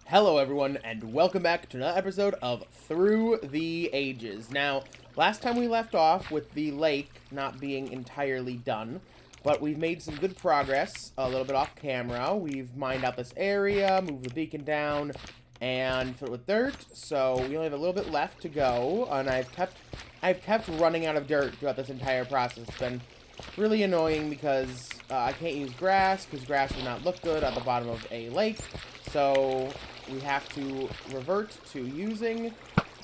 Hello everyone, and welcome back to another episode of Through the Ages. Now, last time we left off with the lake not being entirely done, but we've made some good progress a little bit off camera. We've mined out this area, moved the beacon down, and filled it with dirt, so we only have a little bit left to go, and I've kept running out of dirt throughout this entire process. It's been really annoying because I can't use grass, because grass does not look good at the bottom of a lake, so we have to revert to using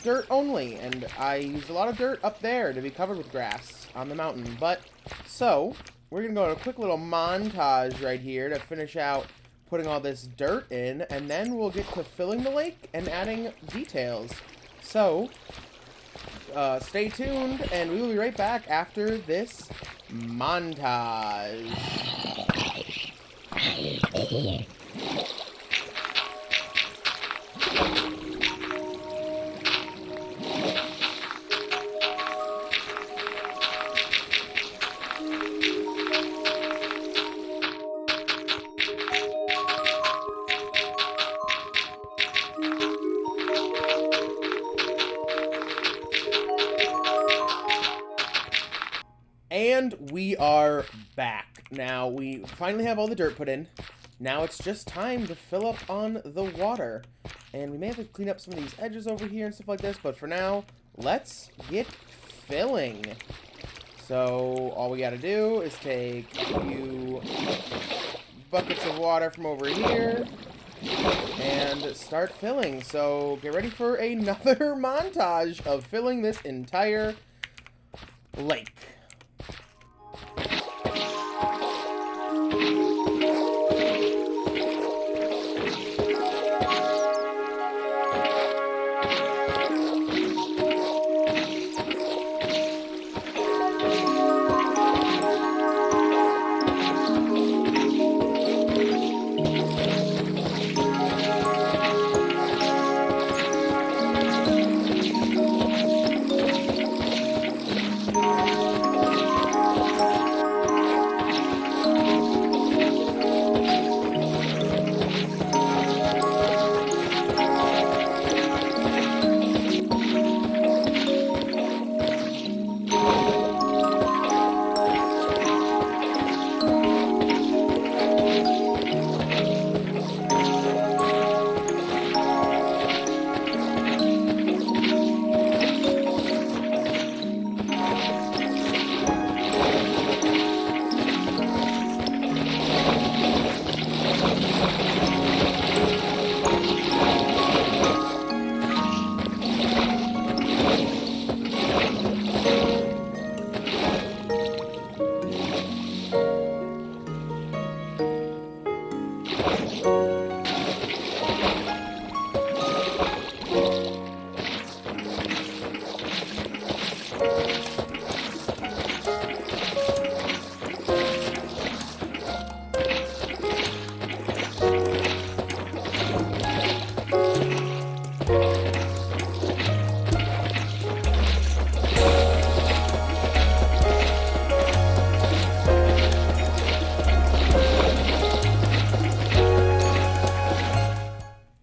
dirt only, and I used a lot of dirt up there to be covered with grass on the mountain. But, so, we're going to go on a quick little montage right here to finish out putting all this dirt in, and then we'll get to filling the lake and adding details. So, stay tuned, and we will be right back after this montage. And we are back. Now, we finally have all the dirt put in. Now it's just time to fill up on the water. And we may have to clean up some of these edges over here and stuff like this, but for now, let's get filling. So, all we gotta do is take a few buckets of water from over here and start filling. So, get ready for another montage of filling this entire lake.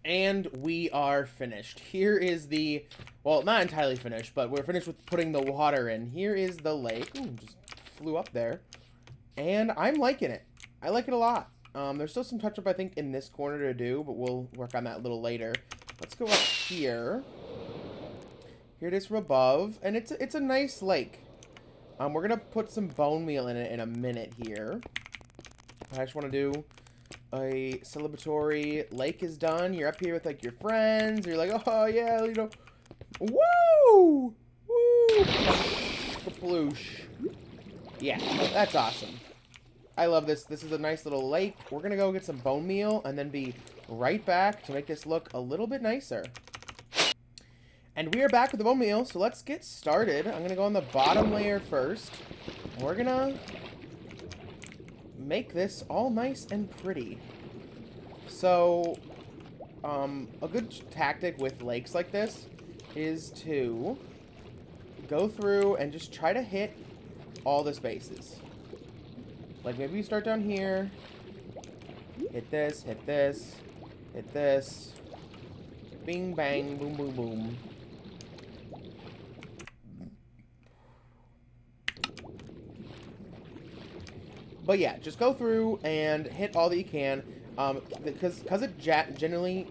And we are finished. Here is the, well, not entirely finished, but we're finished with putting the water in. Here is the lake. Ooh, just flew up there. And I'm liking it. I like it a lot. There's still some touch-up, I think, in this corner to do, but we'll work on that a little later. Let's go up here. Here it is from above, and it's a nice lake. We're going to put some bone meal in it in a minute here. I just want to do a celebratory lake is done. You're up here with, like, your friends. You're like, oh, yeah, you know. Woo! Woo! Kaploosh. Yeah, that's awesome. I love this. This is a nice little lake. We're going to go get some bone meal and then be right back to make this look a little bit nicer. And we are back with the bone meal, so let's get started. I'm going to go on the bottom layer first. We're going to make this all nice and pretty. So, a good tactic with lakes like this is to go through and just try to hit all the spaces. Like, maybe you start down here, hit this, hit this, hit this, Bing, bang, boom, boom, boom. But yeah, just go through and hit all that you can. Because it generally,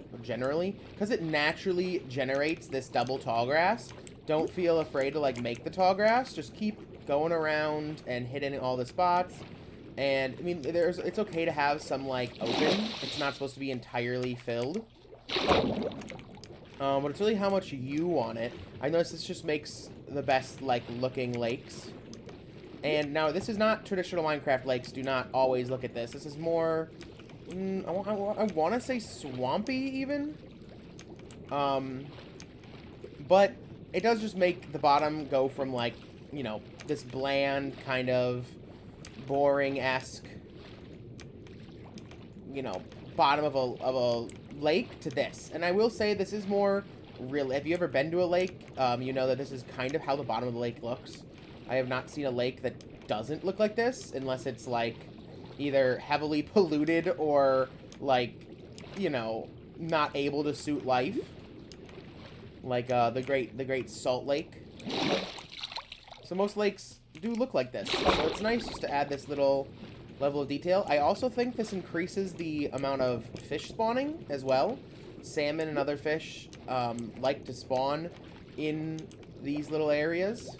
because it naturally generates this double tall grass, don't feel afraid to, like, make the tall grass. Just keep going around and hitting all the spots. And, I mean, it's okay to have some, like, open. It's not supposed to be entirely filled. But it's really how much you want it. I noticed this just makes the best, like, looking lakes. And now, this is not traditional Minecraft lakes. Do not always look at this. This is more, I want to say swampy, even. But it does just make the bottom go from, like, you know, this bland, kind of boring-esque, you know, bottom of a lake to this. And I will say this is more real. Have you ever been to a lake? You know that this is kind of how the bottom of the lake looks. I have not seen a lake that doesn't look like this, unless it's, like, either heavily polluted or, like, you know, not able to suit life. Like, the Great Salt Lake. So most lakes do look like this. So it's nice just to add this little level of detail. I also think this increases the amount of fish spawning as well. Salmon and other fish like to spawn in these little areas.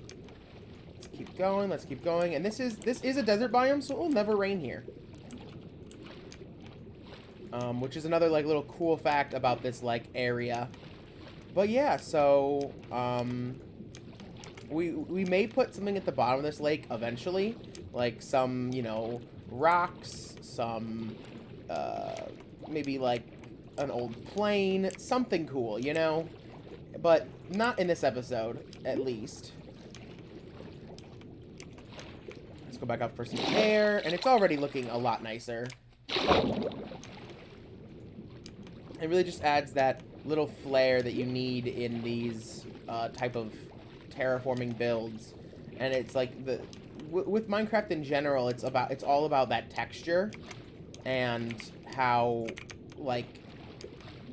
Let's keep going, let's keep going. And this is a desert biome, so it will never rain here. Which is another, like, little cool fact about this, like, area. But yeah, so we may put something at the bottom of this lake eventually, like some, you know, rocks, some maybe like an old plane, something cool, you know, but not in this episode, at least. Let's go back up for some air, and it's already looking a lot nicer. It really just adds that little flair that you need in these type of terraforming builds. And it's like with Minecraft in general, it's all about that texture and how, like,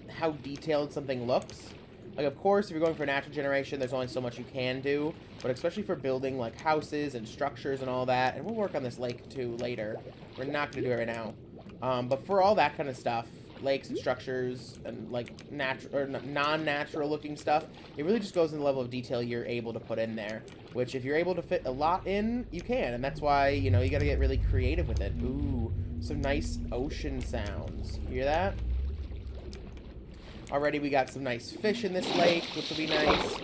how detailed something looks. Like, of course, if you're going for natural generation, there's only so much you can do, but especially for building, like, houses and structures and all that, and we'll work on this lake too later. We're not going to do it right now. But for all that kind of stuff, lakes and structures and, like, natural or non-natural looking stuff, it really just goes in the level of detail you're able to put in there, which if you're able to fit a lot in, you can, and that's why, you know, you got to get really creative with it. Ooh, some nice ocean sounds. Hear that? Already we got some nice fish in this lake, which will be nice.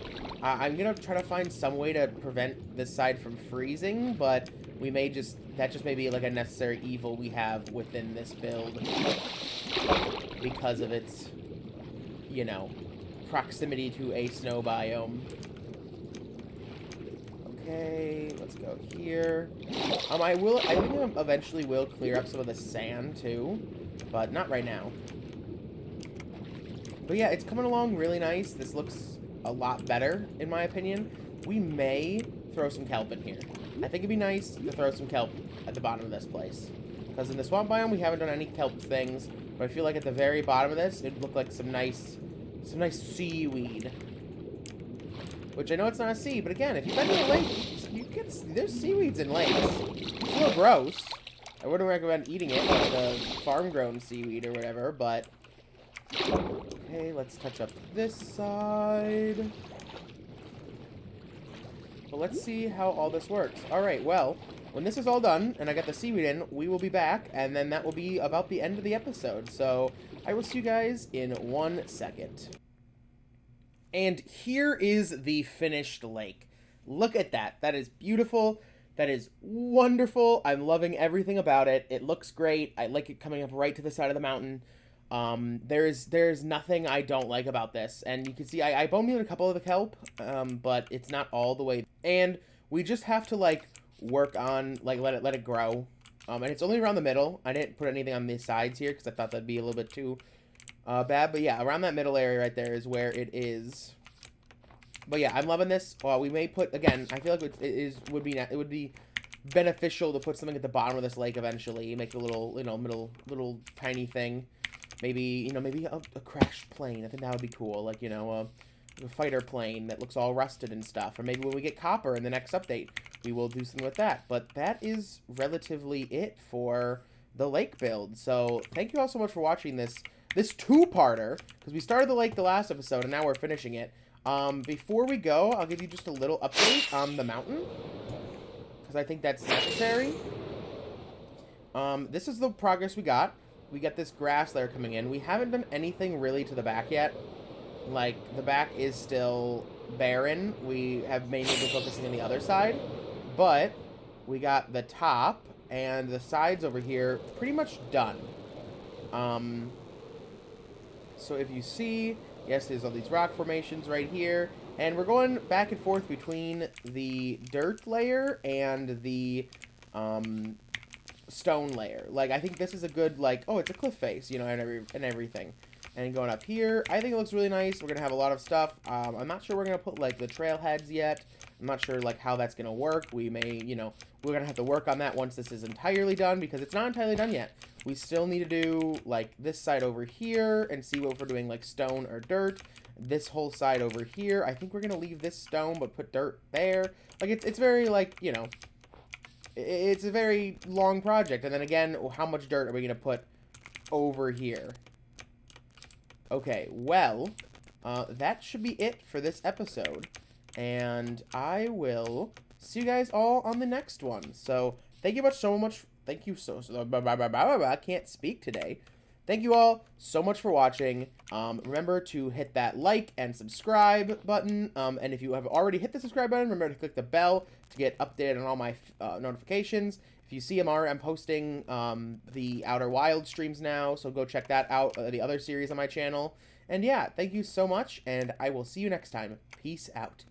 I'm gonna try to find some way to prevent this side from freezing, but we may that just may be like a necessary evil we have within this build because of its, you know, proximity to a snow biome. Okay, let's go here. I think I eventually will clear up some of the sand too, but not right now. But yeah, it's coming along really nice. This looks a lot better, in my opinion. We may throw some kelp in here. I think it'd be nice to throw some kelp at the bottom of this place. Because in the swamp biome, we haven't done any kelp things. But I feel like at the very bottom of this, it'd look like some nice seaweed. Which I know it's not a sea, but again, if you've been to a lake, there's seaweeds in lakes. It's a little gross. I wouldn't recommend eating it, like the farm-grown seaweed or whatever, but... Okay, let's touch up this side. But let's see how all this works. Alright, well, when this is all done, and I got the seaweed in, we will be back, and then that will be about the end of the episode. So, I will see you guys in 1 second. And here is the finished lake. Look at that. That is beautiful. That is wonderful. I'm loving everything about it. It looks great. I like it coming up right to the side of the mountain. There's nothing I don't like about this, and you can see I boned in a couple of the kelp, but it's not all the way, and we just have to, like, work on, like, let it grow, and it's only around the middle. I didn't put anything on the sides here, because I thought that'd be a little bit too, bad, but yeah, around that middle area right there is where it is. But yeah, I'm loving this. We may put, again, I feel like it would be beneficial to put something at the bottom of this lake eventually, make a little, you know, little tiny thing. maybe, you know, maybe a crashed plane. I think that would be cool. Like, you know, a fighter plane that looks all rusted and stuff. Or maybe when we get copper in the next update, we will do something with that. But that is relatively it for the lake build. So thank you all so much for watching this two-parter, because we started the lake the last episode, and now we're finishing it. Before we go, I'll give you just a little update on the mountain, because I think that's necessary. This is the progress we got. We got this grass layer coming in. We haven't done anything really to the back yet. Like, the back is still barren. We have mainly been focusing on the other side. But we got the top and the sides over here pretty much done. So if you see, yes, there's all these rock formations right here. And we're going back and forth between the dirt layer and the stone layer. Like, I think this is a good, like, oh, it's a cliff face, you know, and everything. And going up here, I think it looks really nice. We're gonna have a lot of stuff. I'm not sure we're gonna put, like, the trailheads yet. I'm not sure, like, how that's gonna work. We may, you know, we're gonna have to work on that once this is entirely done, because it's not entirely done yet. We still need to do, like, this side over here and see what we're doing, like, stone or dirt. This whole side over here, I think we're gonna leave this stone but put dirt there. Like, it's very, like, you know, it's a very long project. And then again, how much dirt are we going to put over here? Okay, well, that should be it for this episode. And I will see you guys all on the next one. So, thank you so much. Thank you I can't speak today. Thank you all so much for watching. Remember to hit that like and subscribe button. And if you have already hit the subscribe button, remember to click the bell to get updated on all my notifications. If you see I'm posting the Outer Wild streams now, so go check that out, the other series on my channel. And yeah, thank you so much, and I will see you next time. Peace out.